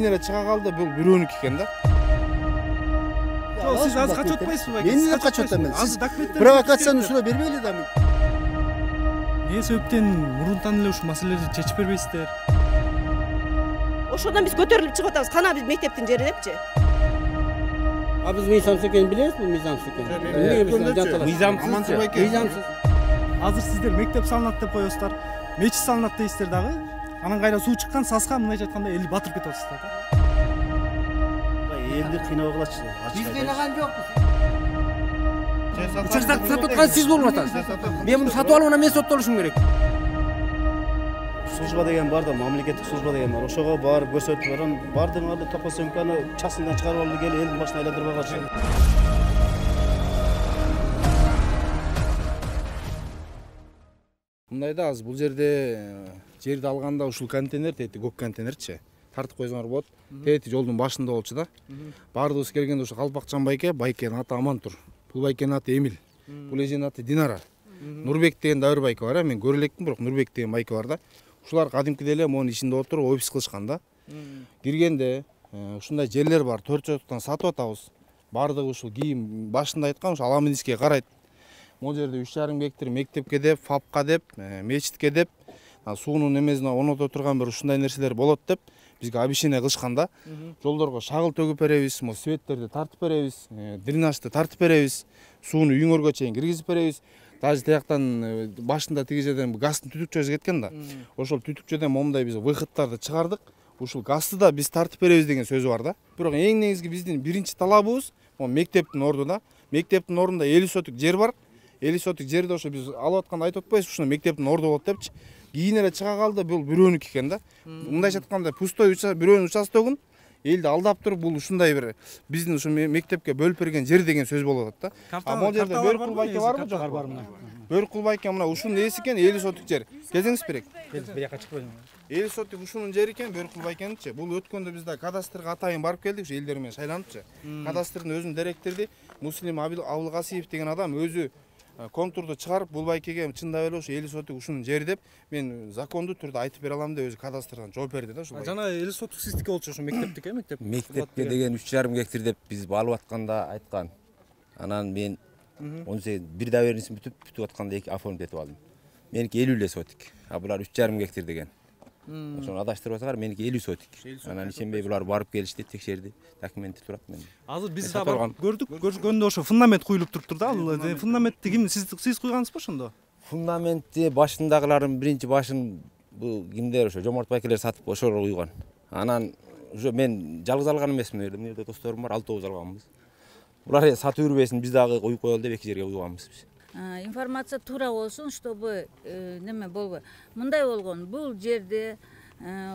кийин эле чыга калды, бул бирөөнүкү экен да. Siz az kaç отпайсыз ба? Мен эмне кач отам? Сиз провокацияны суроо бербейли да. Эмне себептен мурунтан эле ушул маселелерди чечип бербейсиздер? Ошондон биз көтөрүлүп чыгып атабыз. Кана биз мектептин жери депчи. А биз мыйзамсыз экенин билебизби, мыйзамсыз экенин? Эмнеге биз жанталап? Мыйзамсыз. Азыр сиздер мектеп салынат деп коесуздар, мечит салынат дейсиздер дагы. Анан кайра суу чыккан саска мындайча айтканда эл батырып кетип атасыздар да. Элди кыйнабагылачы. Биз кыйнаган жокпуз. Учактарды сатып аткан сиз болуп атасыз. Мен муну сатып алып анан мен соттолушум керек. Служба деген бар да, мамлекеттик служба деген бар. Ошого барып көрсөтүп баран, бардыңарды топосөмканы часынан чыгарып алып келип элдин башына айландырбагачы. Мындай да азыр бул жерди алганда ушул контейнер тети көк контейнерчи тартып койсоңор болот. Тети жолдун башында болчу да. Бардыбыз келгенде ошо Калпакчан байкенин аты Амантур. Бул байкенин аты Эмил. Бул эженин аты Динара. Нурбек деген да бир байке бар, мен көрө элекмин, бирок Нурбек деген байке бар да. Ушулар кадимкиде эле монун ичинде отуруп офис кылышкан да. Киргенде ушундай жерлер бар, 4 сотуктан сатып атабыз. Бардыгы ушул кийин башында айткан ушул Аламиниске карайт. Могу жерде 3,5 гектар мектепке деп, ФАПка деп, мечитке деп, суунун эмесине оното турган бир ушундай нерселер болот деп бизге обещание кылышкан да. Жолдорго шагыл төгүп беребиз, светтерди тартып беребиз, дренажды тартып беребиз, сууну үйүңөргө чейин киргизип беребиз. Даже тияктан башында тиги жерден газдын түтүкчөсү кеткен да. Ошол түтүкчөдөн момундай биз выходтарды чыгардык. Ушул газды да биз тартып беребиз деген сөзү бар да. Бирок эң негизги биздин биринчи талабыбыз мектептин ордуна. Мектептин ордунда 50 соток жер бар. 50 соток жерди ошо биз алып атканда айтып атпайбыз, ушуну мектептин орду болот депчи. Кийин эле чыга калды, бул бирөөнүкү экен да. Мындайча айтканда пустой бирөөнүн участогун элди алдап туруп, бул ушундай бир биздин ушу мектепке бөлүп берген жер деген сөз болуп атат да. А могу жерде Бөркүл байке барбы, жокпу? Бөркүл байке мына ушунун ээси экен, 50 соток жер. Келсеңиз берек. Бияка чыкпайм. 50 соток ушунун жери экен, Бөркүл байкеничи. Бул өткөндө биз да кадастрга атайын барып келдик, ушу элдер менен шайланыпчы. Кадастрдын өзүнүн деректерди Муслим Абылгасиев деген адам өзү контурду чыгарып, бул байкеге чындап эле ушу 50 соток ушунун жери деп мен закондуу түрдө айтып бере алам деп өзү кадастрдан жооп берди да ушул. Жана 50 соток сиздики болчу ошо мектептике, Мектепке деген 3,5 гектар деп биз алып атканда айткан. Анан мен 18 бир доверенность бүтүп атканда эки оформить этип алдым. Меники 50 соток, а булар 3,5 гектар деген. Ошону адаштырып атсаңар, меники 50 соток. Анан ишенбей булар барып келишти, текшерди, документи турат мен. Азыр биз да барып көрдүк, көргөндө ошо фундамент куюлуп туруптур да. Ал фундаментти ким сиз куйгансызбы ошондо? Фундаментти башындагылардын биринчи башын бул кимдер ошо Жоморт байкелер сатып ошол куйган. Анан уже мен жалгыз алган эмесмин, эле досторум бар, 6 алганбыз. Булар сатып жүрбөсүн, биз дагы коюп коелу деп эки жерге куйганбыз биз. Информация тура болсун, чтобы неме болбой. Мындай болгон, бул жерде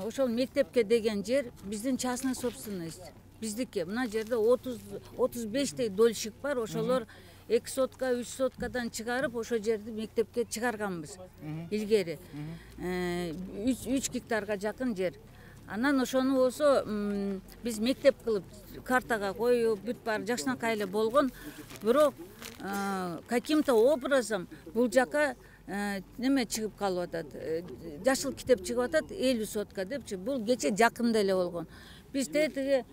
ошол мектепке деген жер биздин частный собственность. Биздики. Мына жерде 30-35 дольщик бар, ошолор 2 сотка, 3 соткадан чыгарып, ошол жерди мектепке чыгарганбыз. Илгери 3 гектарга жакын жер. Анан ошону болсо биз мектеп кылып картага коюп, бүт баары жакшынакай эле болгон. Бирок каким-то образом бул жака неме чыгып калып атат. Жашыл китеп чыгып атат 50 сотка депчи. Бул кече жакында эле болгон. Биз тетиги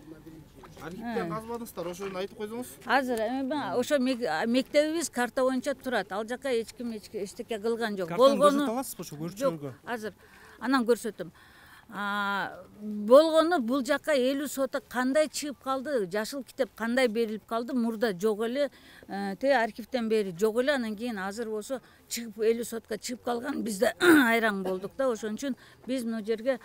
архивден казбадыңыздар, ошону айтып койсоңуз. Азыр ошо мектебибиз карта боюнча турат. Ал жака эч ким эчтеке кылган жок. Болгону көрсөтө аласызбы ошо көрчүлөргө? Азыр анан көрсөтөм. Болгону бул жака 50 соток кандай чыгып калды, жашыл китеп кандай берилип калды, мурда жок эле, архивден бери жок эле, анан кийин азыр болсо чыгып 50 сотка чыгып калган, биз да айран болдук да. Ошон үчүн биз мына жерге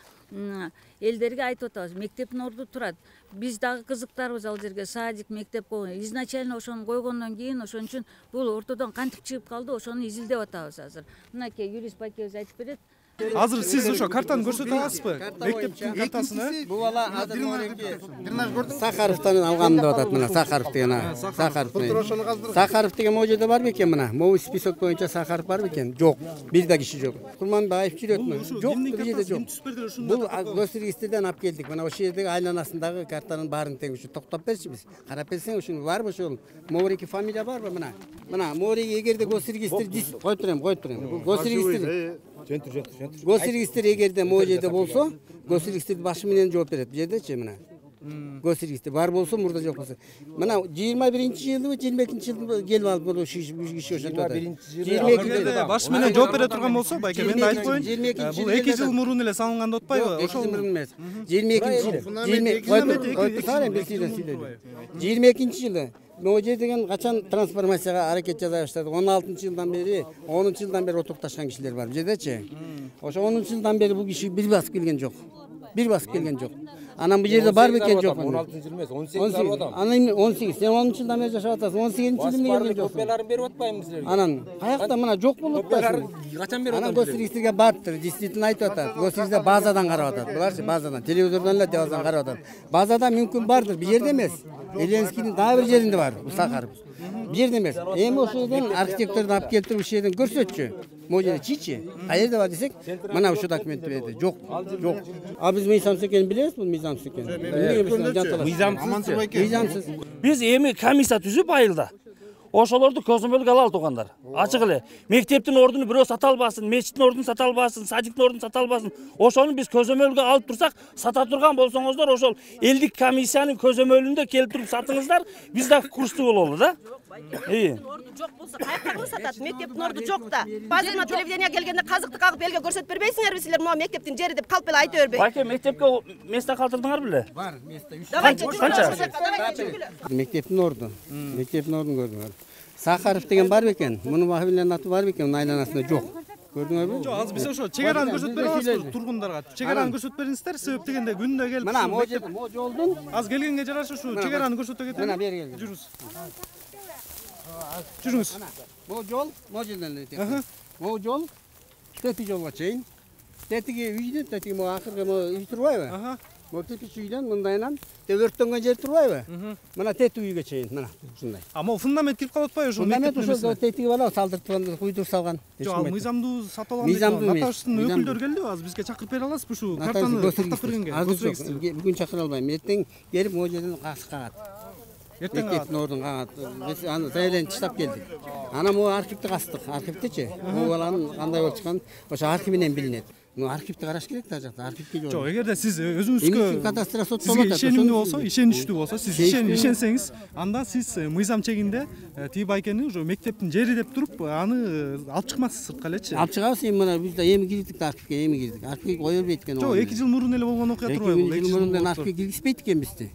элдерге айтып атабыз, мектептин орду турат. Биз дагы кызыктарбыз ал жерге, садик, мектеп койгон. Изначально ошону койгондон кийин ошон үчүн бул ортодон кантип чыгып калды, ошону изилдеп атабыз азыр. Мынакей юрист байкебиз айтып берет. Азыр сиз ошо картаны көрсөтө аласызбы? Мектептин картасын, Бул бала азыр Сахаровтан алгам деп атат, мына Сахаров деген. Сахаров деген могу жерде бар бекен мына? Могу список боюнча Сахаров бар бекен? Жок. Бир да киши жок. Курманбаев жүрөтмү? Жок, бир жерде жок. Бул госрегистрден алып келдик. Мына ошол жердеги айланасындагы картанын баарын тең ушу токтоп берчи биз. Карап берсең ушуну барбы ошол? Морики фамилия барбы мына? Мына Морики эгерде госрегистр коюп турам. Госрегистр Госрегистр эгерде могу жерде болсо, госрегистрдин башы менен жооп берет. Бу жердечи мына. Госрегистр бар болсо, мурда жок болсо. Мына 21-жылы, 22-жылы келип алып бул киши ошентип атат. 22-жылы баш менен жооп бере турган болсо, байке мен айтып коеюн. Бул 2 жыл мурун эле салынган деп атпайбы? Ошол мурун эмес. 22-жылы могу жер деген качан трансформацияга аракет жасай баштады. 16-жылдан бери, 10-жылдан бери отукташкан кишилер бар бу жердечи. Ошо 10-жылдан бери бул киши бир басып келген жок. Бир басып келген жок. Анан бу жерде бар бекен жок. 16-жыл эмес, 18 алып атам. Анан 18, сен 10-жылдан бери жашап атасың. 18-жылда эмне келген жок. Копияларын берип атпаймынбы силерге? Анан каякта мына жок болуп атпайсың. Качан берип Анан атам? госрегистрге барыптыр, действительно айтып атат. Госрегистр базадан карап атат. Буларчы базадан, телевизордон эле базадан карап атат. Базада мүмкүн бардыр, бу жерде эмес. Эленскийдин дагы бир жеринде бар, Сахаров. Бу жерде эмес. Эми ошол жерден архитекторду алып келтирип ушул жерден көрсөтчү. Могу жерде чийчи. Каерде бар десек, мына ушул документти берди. Жок, жок. А биз мыйзамсыз экенин билебиз, бул мыйзамсыз экенин. Мыйзамсыз. Биз эми комиссия түзүп айылда ошолорду көзөмөлгө ала алгандар. Ачык эле. Мектептин ордуну бирөө сата албасын, мечиттин ордуну сата албасын, садиктин ордуну сата албасын. Ошону биз көзөмөлгө алып турсак, сата турган болсоңуздар, ошол элдик комиссиянын көзөмөлүндө келтирип сатыңыздар, биз да курстуу бололу да. Орду жок болсо каяктан сатат? Мектептин орду жок да. Базарга телевидение келгенде казыкты кагып элге көрсөтүп бербейсиңерби силер? Могу мектептин жери деп калп эле айта бербей. Байке, мектепке место калтырдыңар беле? Бар, место 3. Канча? Мектептин орду. Мектептин ордун көрдүңөр. Сахаров деген бар бекен. Мунун фамилиянын аты бар бекен, айланасында жок. Көрдүңөрбү? Жок, азыр биз ошо чек араны көрсөтүп бере алабызбы тургундарга? Чек араны көрсөтүп бериңиздер, себеп дегенде күндө келип. Мына могу жолдун Аз келгенге жараша ушу чек араны көрсөтө кетели. Мына бери келген. Жүрүңүз. Жүрүңүз. Могу жол, могу жерден эле. Могу жол тети жолго чейин. Тетиги үйдөн, тетиги могу акыркы могу үй турбайбы? Могу тепичи үйдөн мындайынан өрттөнгөн жер турбайбы? Мына тети үйгө чейин, мына ушундай. А могу фундамент кирип калып атпайбы ошо Фундамент ошол тетиги бала салдырып турган, куйдур салган. Жок, ал мыйзамдуу сатып алган. Мыйзамдуу эмес. Наташтын өкүлдөрү келдиби? Азыр бизге чакырып бере аласызбы ушу картаны тактап бергенге? Азыр жок. Бүгүн чакыра албайм. Эртең келип могу жерден кагат. Эртең Мектептин ордун кагат. Биз аны заявление чыгып келдик. Анан могу архивди кастык. Архивдичи. Бул баланын кандай болуп чыккан, ошо архив менен билинет. Архивди караш керек да жакта. Архивге жок. Жок, эгерде сиз өзүңүзгө кадастр соттолот ишенимдүү болсо, ишеничтүү болсо, сиз ишенсеңиз, анда сиз мыйзам чегинде тиги байкени уже мектептин жери деп туруп, аны алып чыкмаксыз сыртка элечи. Алып чыгабыз, эми мына биз да эми кирдик да архивге, эми кирдик. Архивге кое бербейт экен. Жок, 2 жыл мурун эле болгон окуя турбайбы? 2 жыл мурун архивге киргизбейт экен бизди.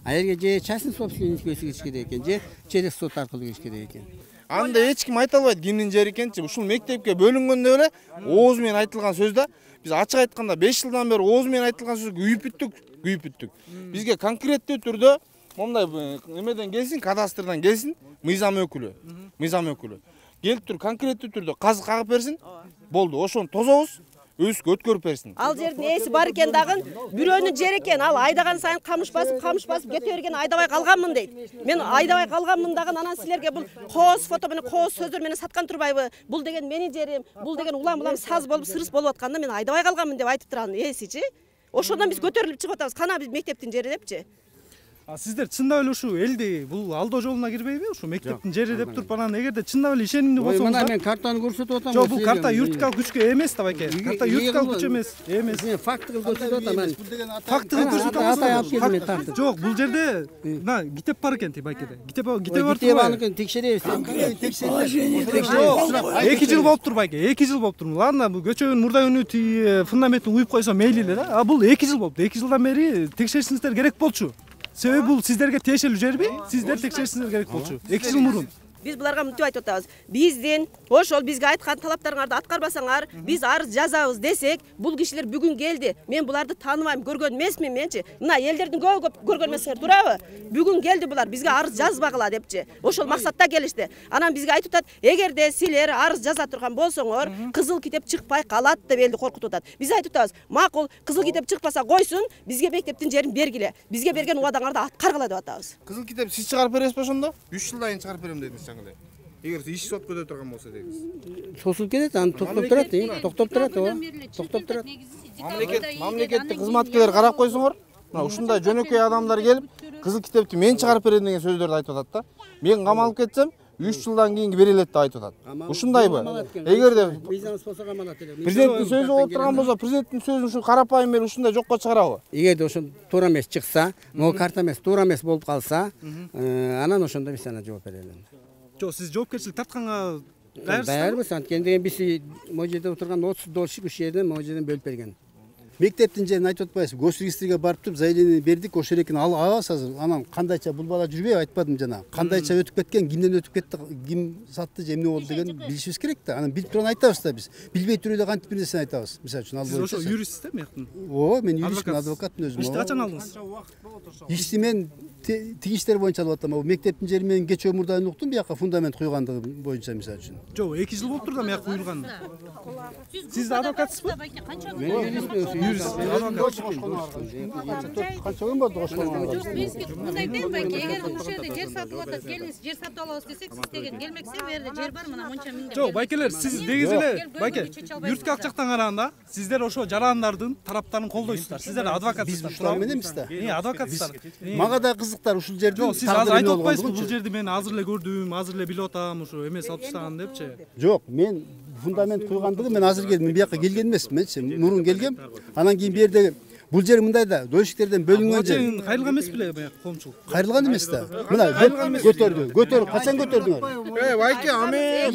А жерге же частный собственникке кириш керек экен, же через сот аркылуу кириш керек экен. Анда эч ким айта албайт кимдин жери экенчи. Ушул мектепке бөлүнгөндө эле ооз менен айтылган сөз да. Биз ачык айтканда 5 жылдан бери ооз менен айтылган сөз күйүп бүттүк. Бизге конкреттүү түрдө мондай эмеден келсин, кадастрдан келсин, мыйзам өкүлү. Келип туруп конкреттүү түрдө казык кагып берсин. Болду, ошону тозобуз. Өскө өткөрүп берсин. Ал жердин ээси бар экен дагы, бирөөнүн жери экен. Ал айдаган сайын камыш басып кете берген айдабай калганмын дейт. Мен айдабай калганмын дагы, анан силерге бул кооз фото менен, кооз сөздөр менен саткан турбайбы? Бул деген менин жерим, бул деген улам саз болуп, сырыс болуп атканда мен айдабай калганмын деп айтып турган ээсичи. Ошондон биз көтөрүлүп чыгып атабыз. Кана биз мектептин жери депчи. А сиздер чындап эле ушу элди бул алдоо жолуна кирбейби? Ушу мектептин жери деп туруп, анан эгерде чындап эле ишенимдүү болсоңуздар. Мына мен картаны көрсөтүп атам. Жок, бул карта юридикалык күчкө эмес да байке. Карта юридикалык күч эмес. Мен фактыгы көрсөтүп атам. Фактыгы көрсөтүп атам. атасыз. Жок, бул жерде мына китеп бар экен байкеде. Китеп бар турбайбы? Текшеребиз. 2 жыл болуп тур байке, 2 жыл болуп тур. Ладно, бул көчөгүн мурдагүнү фундаментин уюп койсо мейли эле да. А бул 2 жыл болупту. 2 жылдан бери текшеришиңиздер керек болчу. Себеби бул сиздерге тиешелүү жерби? Сиздер текшеришиңиздер керек болчу. 2 жыл мурун. Биз буларга мынтип айтып атабыз. Биздин ошол бизге айткан талаптарыңарды аткарбасаңар, биз арыз жазабыз десек, бул кишилер бүгүн келди. Мен буларды тааныбайм, көргөн эмесмин менчи. Мына элдердин көп көргөн эмессиңер, туурабы? Бүгүн келди булар, бизге арыз жазбагыла депчи. Ошол максатта келишти. Анан бизге айтып атат, эгерде силер арыз жаза турган болсоңор, кызыл китеп чыкпай калат деп элди коркутуп атат. Биз айтып атабыз, макул, кызыл китеп чыкпаса койсун, бизге мектептин жерин бергиле. Бизге берген убадаңарды аткаргыла деп атабыз. Кызыл китеп сиз чыгарып бересизби ошондо? 3 жылдан кийин чыгарып берем дедиңиз жаңы эле. Эгер иш сот көтө турган болсо дегиз. Сосуп кетет, аны токтоп турат, токтоп турат, ооба. Токтоп турат. Мамлекеттик кызматкерлер карап койсоңор, мына ушундай жөнөкөй адамдар келип, кызыл китепти мен чыгарып берем деген сөздөрдү айтып атат да. Мен камалып кетсем, 3 жылдан кийин берилет деп айтып атат. Ушундайбы? Эгерде мыйзамсыз болсо камалат эле. президенттин сөзү болуп турган болсо, президенттин сөзүн ушу карапайым эле ушундай жокко чыгарабы? Эгерде ошо туура эмес чыкса, могу карта эмес, туура эмес болуп калса, анан ошондо биз ана жооп берели. Жок, сиз жоопкерчилик тартканга Даярбыз, анткени биз могу жерде отурган 30 долларчык уш жерден могу жерден бөлүп берген. Мектептин жерин айтып атпайсызбы? Госрегистрге барып туруп заявление бердик, ошол эркин алабыз азыр. Анан кандайча бул бала жүрбөй айтпадым жана. Кандайча өтүп кеткен, кимден өтүп кетти, ким сатты, же эмне болду деген билишибиз керек да. Анан билип турган айтабыз да биз. Билбей туруп эле кантип бир нерсени айтабыз. Мисалы үчүн ал сиз ошо юристсиз да мыяктын? Ооба, мен юристмин, адвокатмын өзүм. Ишти качан алдыңыз? Ишти мен тиги иштер боюнча алып атам. Мектептин жери менен кечээ мурда уктум, бияка фундамент куйгандыгы боюнча мисалы үчүн. Жок, 2 жыл болуптур да мыяк куюлган. Сиз адвокатсызбы? Мен юрист. Канча күн болду ошондо? Мындай дейм байке, эгер ушул жерде жер сатып атат, келиңиз, жер сатып алабыз десек, сиз деген келмексиз, бу жерде жер бар, мына монча миңдеп. Жок, байкелер, сиз негизи эле байке, юридикалык жактан караганда, сиздер ошо жарандардын тараптарын колдойсуздар. Сиздер адвокатсыздар. Биз ушулар мененбиз да. Адвокатсыздар. Мага да кызыктар ушул жерде. Жок, сиз азыр айтып атпайсызбы, бул жерди мен азыр эле көрдүм, азыр эле билип атам, ушу эмес алып таштаган депчи. Жок, мен фундамент куйгандыгы мен азыр келдим. Мен бияка келген эмесмин, менчи мурун келгем. Анан кийин бу жерде бул жер мындай да, дойшиктерден бөлүнгөн жер. Бул жер кайрылган эмес беле коомчулук? Кайрылган эмес да. Мына көтөрдү. Качан көтөрдүңөр? Байке, аме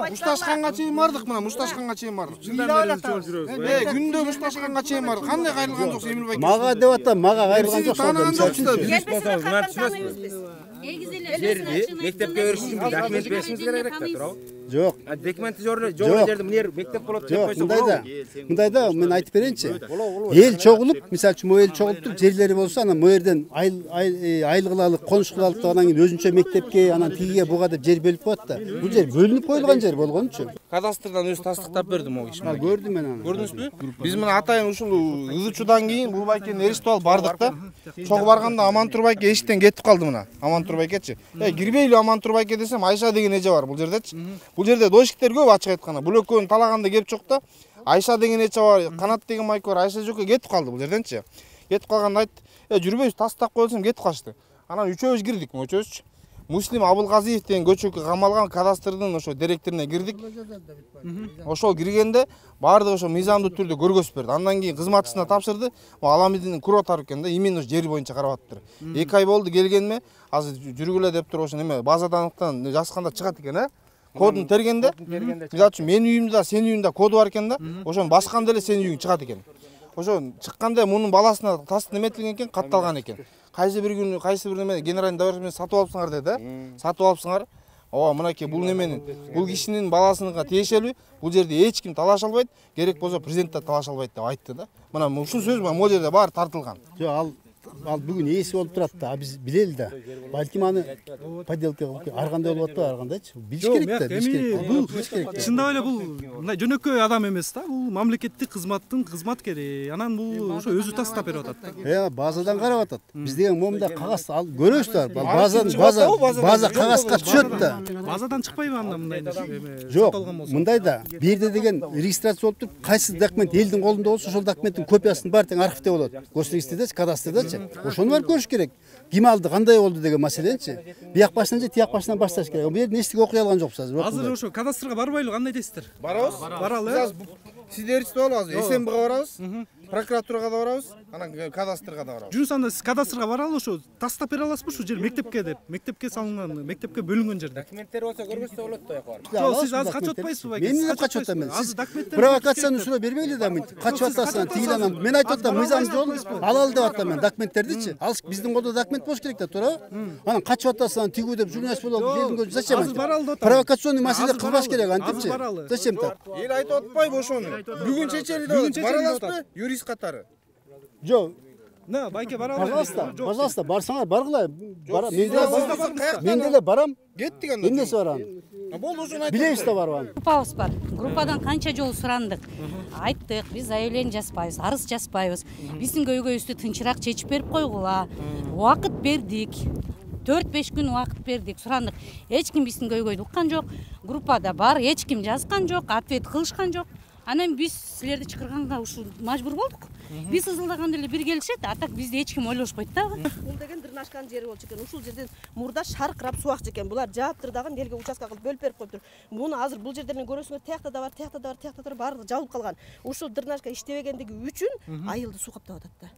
мушташканга чейин бардык, мына мушташканга чейин бардык. Күндө мушташканга чейин бардык. Кандай кайрылган жоксу Эмил байке? Мага деп атам, мага кайрылган жок. Мектепке бериш үчүн документ беришиңиз керек да, туурабы? Жок. Документи жок жерде мына мектеп болот деп койсо болобу? Мындайда мен айтып берейинчи. Эл чогулуп, мисалы үчүн могу эл чогулуп жерлери болсо, анан могу жерден айлык алалык, конуш кылалык деп анан кийин өзүнчө мектепке, анан тигиге буга деп жер бөлүп коет да. Бул жер бөлүнүп коюлган жер болгончу. Кадастрдан өзү тастыктап берди могу киши. Көрдүм мен аны. Көрдүңүзбү? Биз мына атайын ушул ызычуудан кийин бул байкени эриштип алып бардык да. Чогуу барганда Амантур байке эшиктен кетип калды мына. Амантур байкечи. Кирбейлүү Амантур байке десем, Айша деген эже бар бул жердечи. Бул жерде дойшиктер көп, ачык айтканда. Бул экөөнү талаганда кеп жок да. Айша деген эже бар, Канат деген майка бар. Айша жөкө кетип калды бул жерденчи. Кетип калганда айтты, жүрбөйбүз, тастап коесем кетип калышты. Анан үчөөбүз кирдик, үчөөбүзчү. Муслим Абылгазиев деген көчөккө камалган кадастрдын ошо деректерине кирдик. Ошол киргенде баардыгы ошо мыйзамдуу түрдө көргөзүп берди. Андан кийин кызматчысына тапшырды. Аламидин куротар экен да, именно жер боюнча карап атыптыр. 2 ай болду келгениме, азыр жүргүлө деп туруп ошо неме базаданлыктан жазганда чыгат экен, а? Кодун тергенде, мисалы үчүн менин үйүмдө да, сенин үйүңдө коду бар экен да. Ошону басканда эле сенин үйүң чыгат экен. Ошо чыкканда мунун баласына таст неметилген экен, катталган экен. Кайсы бир күнү, кайсы бир неме генеральный доверенность сатып алыпсыңар деди, Сатып алыпсыңар. Ооба, мынакей бул неменин, бул кишинин баласынга тиешелүү, бул жерде эч ким талаш албайт, керек болсо президент да талаш албайт деп айтты да. Мына ушул сөз могу жерде баары тартылган. Жок, ал бүгүн ээси болуп турат да, биз билели да. Балким аны поделка кылып ар кандай болуп атпайбы, ар кандайчы? Билиш керек да, билиш керек. Бул чындап эле бул мындай жөнөкөй адам эмес да, бул мамлекеттик кызматтын кызматкери. Анан бул ошо өзү тастап берип атат да. Базадан карап атат. Биз деген момунда кагаз ал көрөбүз да. База кагазга түшөт да. Базадан чыкпайбы анда мындай эме? Жок, мындай да. Бир жерде деген регистрация болуп туруп, кайсы документ элдин колунда болсо, ошол документтин копиясын бар тең архивде болот. Госрегистрде, кадастрдачы. Ошону барып көрүш керек. Ким алды, кандай болду деген маселенчи. Бияк башынан же тияк башынан башташ керек. Бу жерде эчтеке окуй алган жокпуз азыр. Азыр ошо кадастрга барбайлы, кандай дейсиздер? Барабыз. Баралы. Сиздер эриштип алабыз. СМБга барабыз. Прокуратурага да барабыз, анан кадастрга да барабыз. Жүрүңүз анда, сиз кадастрга баралы, ошо тастап бере аласызбы ушу жер мектепке деп? Мектепке салынган, мектепке бөлүнгөн жерде. Документтер болсо көргөзсө болот да якар. Жок, сиз азыр качып атпайсызбы байке? Мен эмне качып атам мен? Азыр документтер провокацияны сурап бербейли да мен. Качып атасың, тигилен мен айтып атам, мыйзам жол алалы деп атам мен документтердичи. Ал биздин колдо документ болуш керек да, туура? Анан качып атасың, тигүү деп журналист болуп жердин көзү зачем? Азыр баралы деп атам. Провокационный маселе кылбаш керек антипчи. Зачем так? Эл айтып атпайбы ошону? Бүгүн чечели деп бараласызбы? Юрист катары. Жок. На, байке баралы. Пожалуйста, барсаңар баргыла. Мен деле барам. Кеттик анда. Эмнеси бар анын? Болду ошону айтып. Билебиз да барбан. Группабыз бар. Группадан канча жолу сурандык. Айттык, биз заявление жазбайбыз, арыз жазбайбыз. Биздин көйгөйүбүздү тынчыраак чечип берип койгула. Убакыт бердик. 4-5 күн убакыт бердик, сурандык. Эч ким биздин көйгөйдү уккан жок. Группада бар, эч ким жазган жок, ответ кылышкан жок. Анан биз силерди чакырганга ушул мажбур болдук. Биз ызылдаганда эле бир келишет, а так бизди эч ким ойлошпойт да. Бул деген дырнашканын жери болчу экен. Ушул жерден мурда шаркырап суу акчу экен. Булар жааптыр дагы элге участка кылып бөлүп берип коюптур. Муну азыр бул жерден көрөсүңөр, тиякта да бар, тиякта да бар, тиякта да бар, баардыгы жабылып калган. Ушул дырнашка иштебегендиги үчүн айылды суу каптап атат да.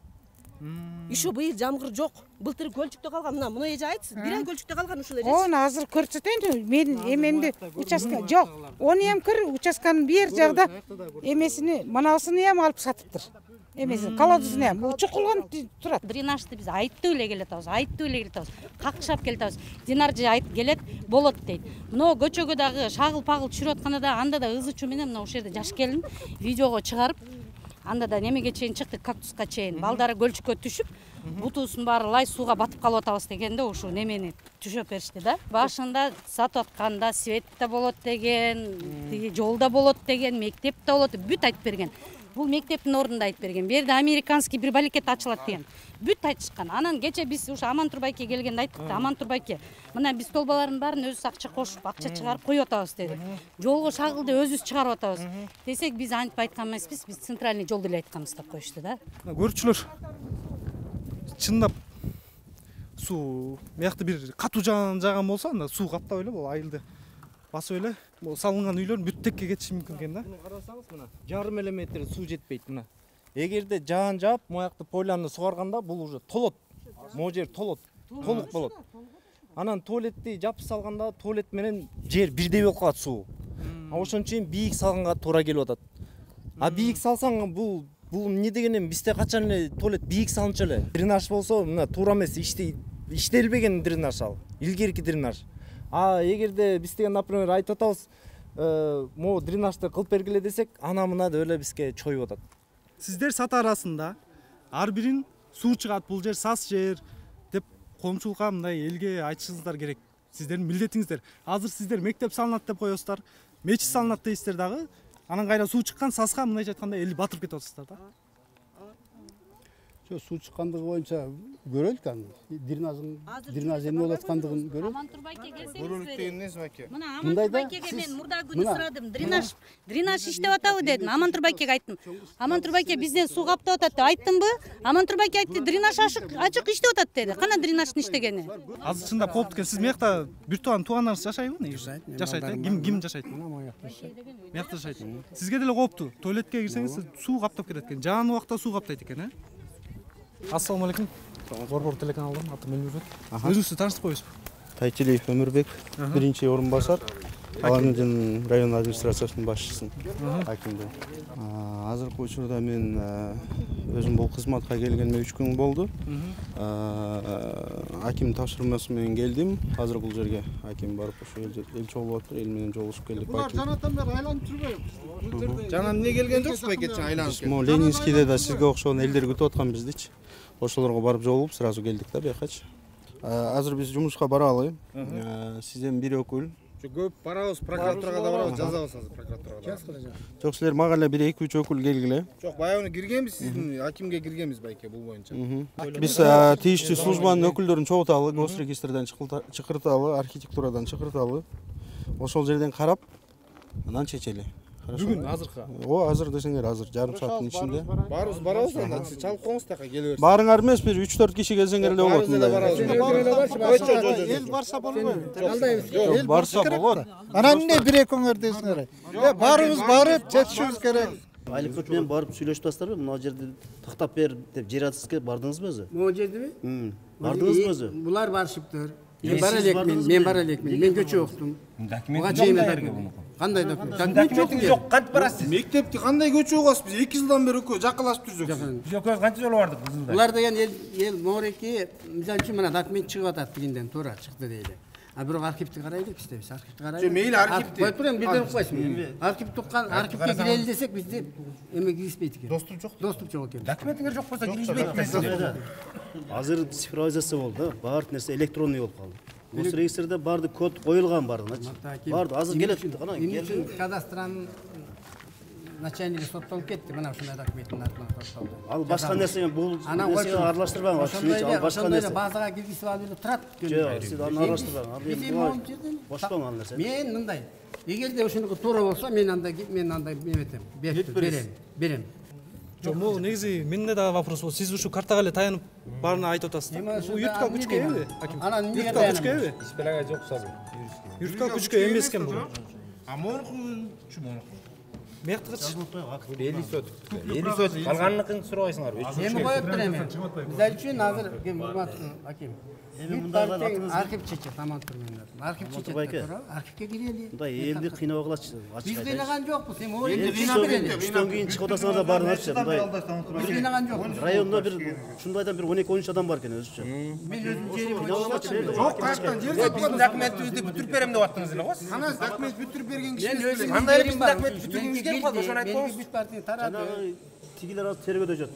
Еще быйыл жамгыр жок. Былтыр көлчүктө калган. Муну эже айтсыз. Бир ай көлчүктө калган ушул эже. Оны азыр көрсөтөйүн. Мен эмемди участка жок. Оны эм кир участканын бир жагда эмесини, манасыны эм алып сатыптыр. Эмесин колодезин эм чукулган турат. Дренажды биз айтып эле келатабыз, айтып эле келатабыз. Какшап келатабыз. Динаржы айтып келет, болот дейт. Мына көчөгө дагы шагыл-пагыл түшүрүп атканда да анда да ызы чуу менен мына ушул жерде жаш келин видеого чыгарып анда да немеге чейин чыктык, кактуска чейин. Балдары көлчүккө түшүп, бутуусун баары лай сууга батып калып атабыз дегенде ушу немени түшөп беришти да. Башында сатып атканда свет да болот деген, тиги жолда болот деген, мектепте болот, бүт айтып берген. Бул мектептин ордунда айтып берген. Берде американский бир балекет ачылат деген. Бүт айтышкан. Анан кече биз ушу Амантур байке келгенде айттык да, Амантур байке, мына биз толбалардын баарын өзүбүз акча кошуп, акча чыгарып коюп атабыз деди. Жолго шагылды өзүбүз чыгарып атабыз. Десек биз антип айткан эмеспиз, биз центральный жолду эле айтканбыз деп коюшту да. Көрүүчүлөр, чындап суу биякта бир катуу жааган болсо, анда суу каптап эле бул айылды басып эле бул салынган үйлөр бүт текке кетиши мүмкүн экен да. Муну карасаңыз, мына жарым эле метр суу жетпейт мына. Эгерде жаан жаап, моякты поляны сугарганда бул уже толот. Могу жер толот, толук болот. Анан туалетти жапып салганда туалет менен жер бирдей болуп калат суу. Ошон үчүн бийик салганга туура келип атат. А бийик салсаң бул эмне дегенем, бизде качан эле туалет бийик салынчу эле. Дренаж болсо, мына туура эмес иштелбеген дренаж ал. Илгерки дренаж. А эгерде биз деген, например, айтып атабыз, могу дренажды кылып бергиле десек, ана мына деп эле бизге чоюп атат. Сиздер сат арасында ар бирин суу чыгат, бул жер сас жер деп коомчулукка мындай элге айтышыңыздар керек. Сиздердин милдетиңиздер. Азыр сиздер мектеп салынат деп коесуздар, мечит салынат дейсиздер дагы. Анан кайра суу чыккан саска мындайча айтканда эл батырып кетип атасыздар да. Жок, суу чыккандыгы боюнча көрөлүк аны. Дренаж эмне болуп аткандыгын көрөлүк. Амантур байке келсеңиз. Көрөлүк деген эмнеси байке? Мына Амантур байкеге мен мурда күнү сурадым. Дренаж иштеп атабы дедим. Амантур байкеге айттым. Амантур байке бизден суу каптап атат деп айттымбы? Амантур байке айтты, дренаж ачык иштеп атат деди. Кана дренаждын иштегени? Азыр чындап болупту экен. Сиз мыякта бир туугандарыңыз жашайбы? Жашайт, ким жашайт? Мыякта жашайт. Сизге деле коопту. Туалетке кирсеңиз суу каптап кетет экен. Жаан убакта суу каптайт экен, Ассаламу алейкум. Борбор телеканалдан атым Өмүрбек. Өзүңүздү тааныштырып коесузбу? Тайтилиев Өмүрбек, биринчи орун басар, Аландин район администрациясынын башчысы, акимде. Азыркы учурда мен өзүм бул кызматка келгениме 3 күн болду. Аким тапшырмасы менен келдим. Азыр бул жерге аким барып ошо эл чогулуп атыр, эл менен жолугушуп келдик. Булар жанатан бери айланып жүрбөйбү? Жана эмне келген жоксуз байке айланып? Могу Ленинскийде да сизге окшогон элдер күтүп аткан биздичи. Ошолорго барып жолугуп сразу келдик да бuyакачы. Азыр биз жумушка баралы. Сизден бир өкүл. Көп барабыз, прокуратурага да барабыз, жазабыз азыр прокуратурага. Жок, силер мага эле бир 2-3 өкүл келгиле. Жок, баягы киргенбиз, сиздин акимге киргенбиз байке бул боюнча. Биз тийиштүү службанын өкүлдөрүн чогулталы, госрегистрден чакырталы, архитектурадан чакырталы. Ошол жерден карап, анан чечели. Бүгүн азыркы. Азыр десеңер азыр жарым сааттын ичинде. Барабыз анда, сиз чалып коюңуз така келе берсин. Баарыңар эмес, бир 3-4 киши келсеңер эле болот мындай. Эл барса болбойбу? Эл барса болот. Анан эмне бир экөөңөр дейсиңер? Баарыбыз барып чечишибиз керек. Айлыкөт менен барып сүйлөшүп атасыздарбы? Мына жерде тактап бер деп жер атысызга бардыңызбы өзү? Могу жердеби? Бардыңызбы өзү? Булар барышыптыр. Мен бара элекмин, мен көчө октум. Документ жок дерге буну. Кандай документ? Документиңиз жок, кантип барасыз? Мектепти кандай көчө огасыз? Биз 2 жылдан бери жакалашып жүрдүк. Биз экөөбүз канча жолу бардык кызылда? Булар деген эл моореки, мисалы үчүн мына документ чыгып атат тигинден туура чыкты дейли. А бирок архивти карайлы бизде, биз архивти карайлы. Мейли архивти. Коюп турам, бирден укпайсың. Архивти уккан, архивке кирели десек бизде эме киришпейт экен. Доступ жок. Доступ жок экен. Документиңер жок болсо киришпейт. Азыр цифровизация болду, баардык нерсе электронный болуп калды. Госрегистрде баардык код коюлган бардыгычы. Баардык азыр келет. Кана келди. Кадастранын начальниги соттолуп кетти, мына ушундай документтин артынан токтолду. Ал башка нерсе бул нерсени аралаштырбаңыз. Ал башка нерсе. Базага киргизип алып эле турат. Жок, сиз аны аралаштырбаңыз. Бошпоң ал нерсе. Мен мындай, эгерде ушунуку туура болсо, мен андай эметем, берем. Жок, могу негизи менде дагы вопрос бол. Сиз ушу картага эле таянып баарына айтып атасыз. Бул юридикалык күчкө эми? Анан Юридикалык күчкө эми? Испелага жок сабы. Юридикалык күчкө эмес экен бул. Монуку Мектигичи. 50 сотик. 50 сотик. Калганыныкын сурабайсыңар. Эми коюп тур эми. Мисалы үчүн азыр урматтуу аким. Архив чечет, аман турмаңдар. Архив чечет. Архивке кирели. Мындай элди кыйнабай калачы. Биз кыйнаган жокпуз. Эми ой үчтөн кийин чыгып атасыңар да баарыңарчы. Мындай биз кыйнаган жокпуз. районда бир ушундайдан бир 12-13 адам бар экен өзүчө. Мен өзүм жерим Жок, каяктан жер сатып биздин документибизди бүтүрүп берем деп аттыңыз эле го сиз. Кана документ бүтүрүп берген киши. Мен өзүм Кандай биздин документ бүтүргүңүз келип калды, ошону айтпаңыз. Бүт партия тарады. Тигилер азыр тергөөдө жүрөт.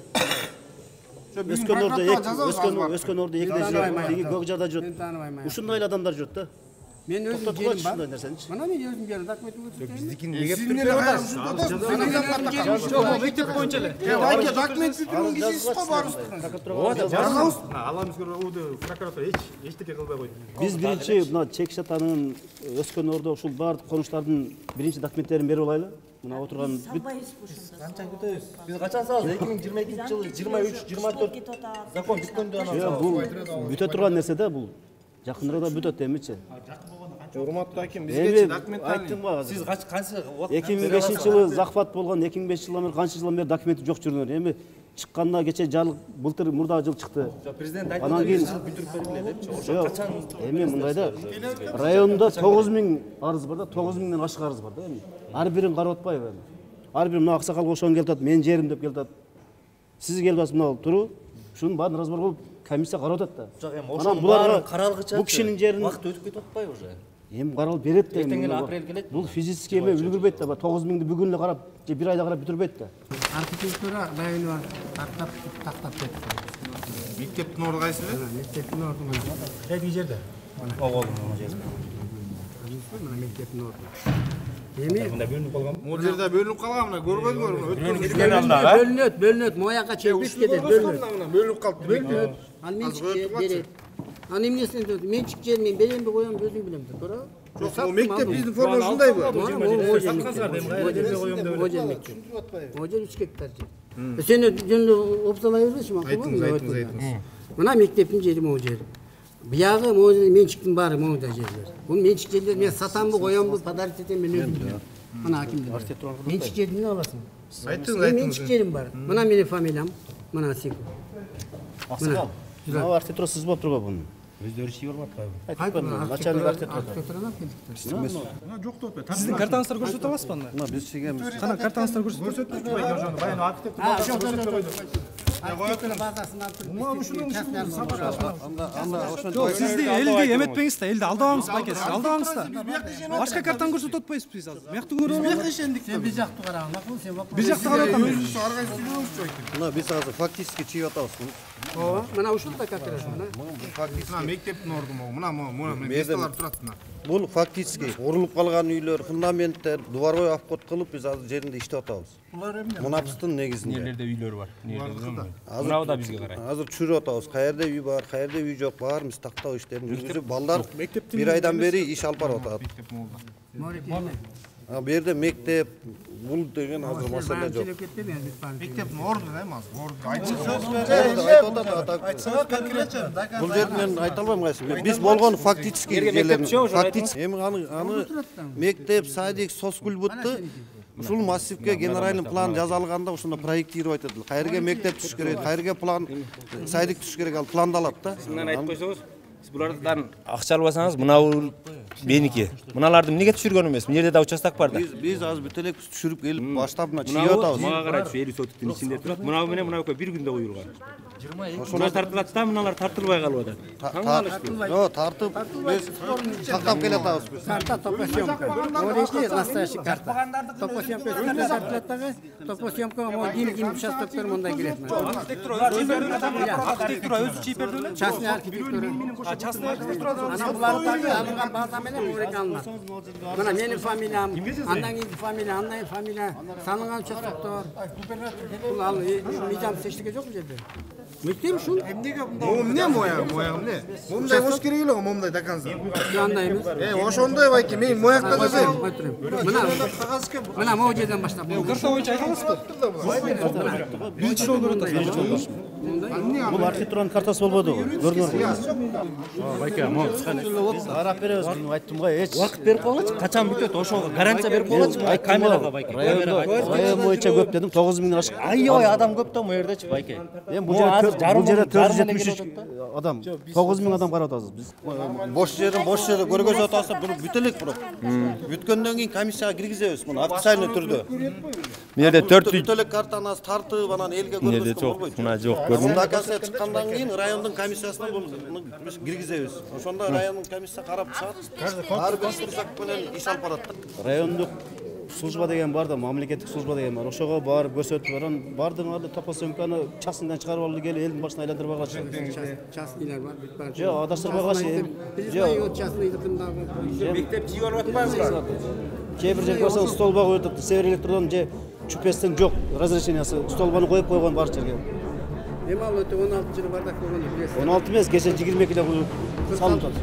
Өскөн Өскөн ордо экиде жүрөт. Тиги Көкжарда жүрөт. Ушундай эле адамдар жүрөт да. Мен өзүм Токтотуп жерим коюш бар. ушундай нерсеничи. Мына мен өзүм жерим документин көрсөтөйүн. Биздикин неге Жок, мектеп боюнча эле. Документ бүтүргөн кишисиз го баарыбыз. Аламыз көрүп прокуратура эчтеке кылбай койду. Биз биринчи мына Чекиш атанын Өскөн ордо ушул баардык конуштардын биринчи документтерин берип алайлы. Мына отурган Канча күтөбүз? Биз качан салабыз? 2022-жылы 23-24 закон бүткөндө анан. бул бүтө турган нерсе да бул. Жакыныраак да бүтөт эмичи. Урматтуу аким, бизге документ айттым го. Сиз канча 2005-жылы захват болгон, 2005-жылдан бери канча жылдан бери документи жок жүргөнөр. Эми чыкканда кече жал былтыр мурда жыл чыкты. Президент Анан кийин бүтүрүп бергиле депчи. Ошо качан эми мындай да районда 9000 арыз бар да, 9000ден ашык арыз бар да эми. Ар бирин карап атпайбы эми. Ар бир мына аксакал ошон келип атат, менин жерим деп келип атат. Сиз келип атасыз мына туру, ушунун баарын разбор кылып комиссия карап атат да. Анан буларга каралгыча бул кишинин жерин вакыт өтүп кетип атпайбы уже? Эми каралып берет да Эртең эле апрель келет. Бул физически эме үлгүрбөйт да, 9000ди бүгүн эле карап, же бир айда карап бүтүрбөйт да. Архитектура району бар. Тактап кетти. Мектептин орду кайсы эле? Мектептин орду мына. Кайсы жерде? Оголдун жерде. Мына мектептин орду. Эми Мында бөлүнүп калган. Могу жерде бөлүнүп калган, мына көрбөдүңөр. бөлүнөт, бөлүнөт, кетет, бөлүнөт. Бөлүнүп калыптыр. Бөлүнөт. Ал менчик берет. Ал эмнесин деп менчик жер мен беремби коёмбу өзүң билем да, туура? Жок, бул мектеп биздин форма ушундайбы? О жер 3 гектар жер. Сени жөнүндө опсалай бербеши макулбу? Мына мектептин жери могу жер. Биягы могу менчиктин баары могу да жерлер. Бул менчик жерлер мен сатамбы, коёмбу, подарок этем мен өзүм билем. Мына акимдер. Менчик жерди эмне аласың? Айттыңыз, Менчик жерим бар. Мына менин фамилиям, мына Сику. Аксакал. Мына архитектура сиз болуп турбу бунун? Өздөрү чий болуп атпайбы? Начальник архитектура. Жок деп атпайбы. Сиздин картаңызды көрсөтө аласызбы анда? Мына биз чегemiz. Кана картаңызды көрсөтөт. Баягы архитектура Архитектура базасынан Жок, сизди элди эметпеңиз да, элди алдабаңыз байке, сиз алдабаңыз да. Башка картаны көрсөтүп атпайсызбы биз азыр? Мекти көрүп алабыз. Сен бир жакты караган, макул сен бак. Бир жакты карап атам. Мына биз азыр фактически чыгып атабыз. Ооба, мына ушул да кооператив мына. Мына мектептин орду могу. Мына месталар турат мына. Бул фактически урулуп калган үйлөр, фундаменттер, дубарбой обход кылып биз азыр жеринде иштеп атабыз. Мунапстын негизинде. Нелерде үйлөр бар? Мынау да бизге карайт. Азыр түшүрүп атабыз. Каерде үй бар, каерде үй жок, баарыбыз тактоо иштерин жүргүзүп, балдар бир айдан бери иш алып барып атат. Бу жерде мектеп, бул деген азыр маселе жок. Мектептин орду да эми азыр. Орду Бул жерди мен айта албайм кайсы. Биз болгон фактически жерлерин, фактически эми аны мектеп, садик, соцкульбутты ушул массивге генеральный план жазалганда ошондо проектировать этилди. Кайерге мектеп түшүш керек, кайерге план садик түшүш керек, ал пландалат да. Сизден айтып койсоңуз, сиз булардан акча албасаңыз, мынау меники. Мыналарды эмнеге түшүргөн эмес? Мына жерде да участок бар да. Биз азыр бүт эле түшүрүп келип баштап мына чыйып атабыз. Мага карайчы, 50 сотуктун ичинде турат. Мынау менен мынау экөө бир күндө куюлган. Ошолар тартылат да, мыналар тартылбай калып атат. Жок, тартып биз сактап келатабыз биз. Карта топосъемка. Говорите, настоящий карта. Топосъемка тартылат дагы. Топосъемка могу ким участоктор мындай келет. Архитектура өзү чийип берди беле? Частный архитектура. Частный архитектура. Анан буларды алынган база менен могилеке алынат. Мына менин фамилиям, андан кийинки фамилия, андан кийин фамилия, салынган участоктор. Бул ал мыйзамсыз эчтеке жок бул жерде. Мектеп ушул. Эмнеге мындай? Эмне моягы эмне? Момундай болуш керек эле го, момундай до конца. Андай эмес. Ошондой байке, мен моякта жазайм. Мына могу жерден баштап. Карта боюнча айта аласызбы? Биринчи жолу көрүп атат. Бул архитектуранын картасы болбоду. Көрдүңөрбү? Байке, могу кысканы. Карап беребиз, мен айттым го, эч. Убакыт берип койгулачы, качан бүтөт, ошого гарантия берип койгулачы. Камерага байке. Район боюнча көп дедим, 9000 ашык. Аябай адам көп да, бул жерде байке. Эми бул жерде 473 адам, 9000 адам карап атабыз биз. Бош жерин бош жерде көргөзүп атасы, буну бүтө элек бирок. Бүткөндөн кийин комиссияга киргизебиз муну официальный түрдө. Бул жерде 4 бүтө элек картаны тартып, анан элге көргөзүп болбойт. Мына жок Мындакасы чыккандан кийин райондун комиссиясына буну киргизебиз. Ошондо райондун комиссия карап чыгат. Ар бир турсак менен иш алып барат. Райондук служба деген бар да, мамлекеттик служба деген бар. Ошого барып көрсөтүп баран, бардыңарды топосөмканы частныйдан чыгарып алып келип элдин башына айландырып алгачы. Частныйлар бар, бүт бар. Жок, адаштырбагачы. Жок, частныйдыкындагы. Мектеп жип алып атпайбы? Кээ бир жерге барсаң столба коюп атат, север электродан же чупестен жок разрешениясы, столбаны коюп койгон бар жерге. Эми ал өтө 16 жылы бардак болгону билесиз. 16 эмес, кече 22 эле коюп салынып атат.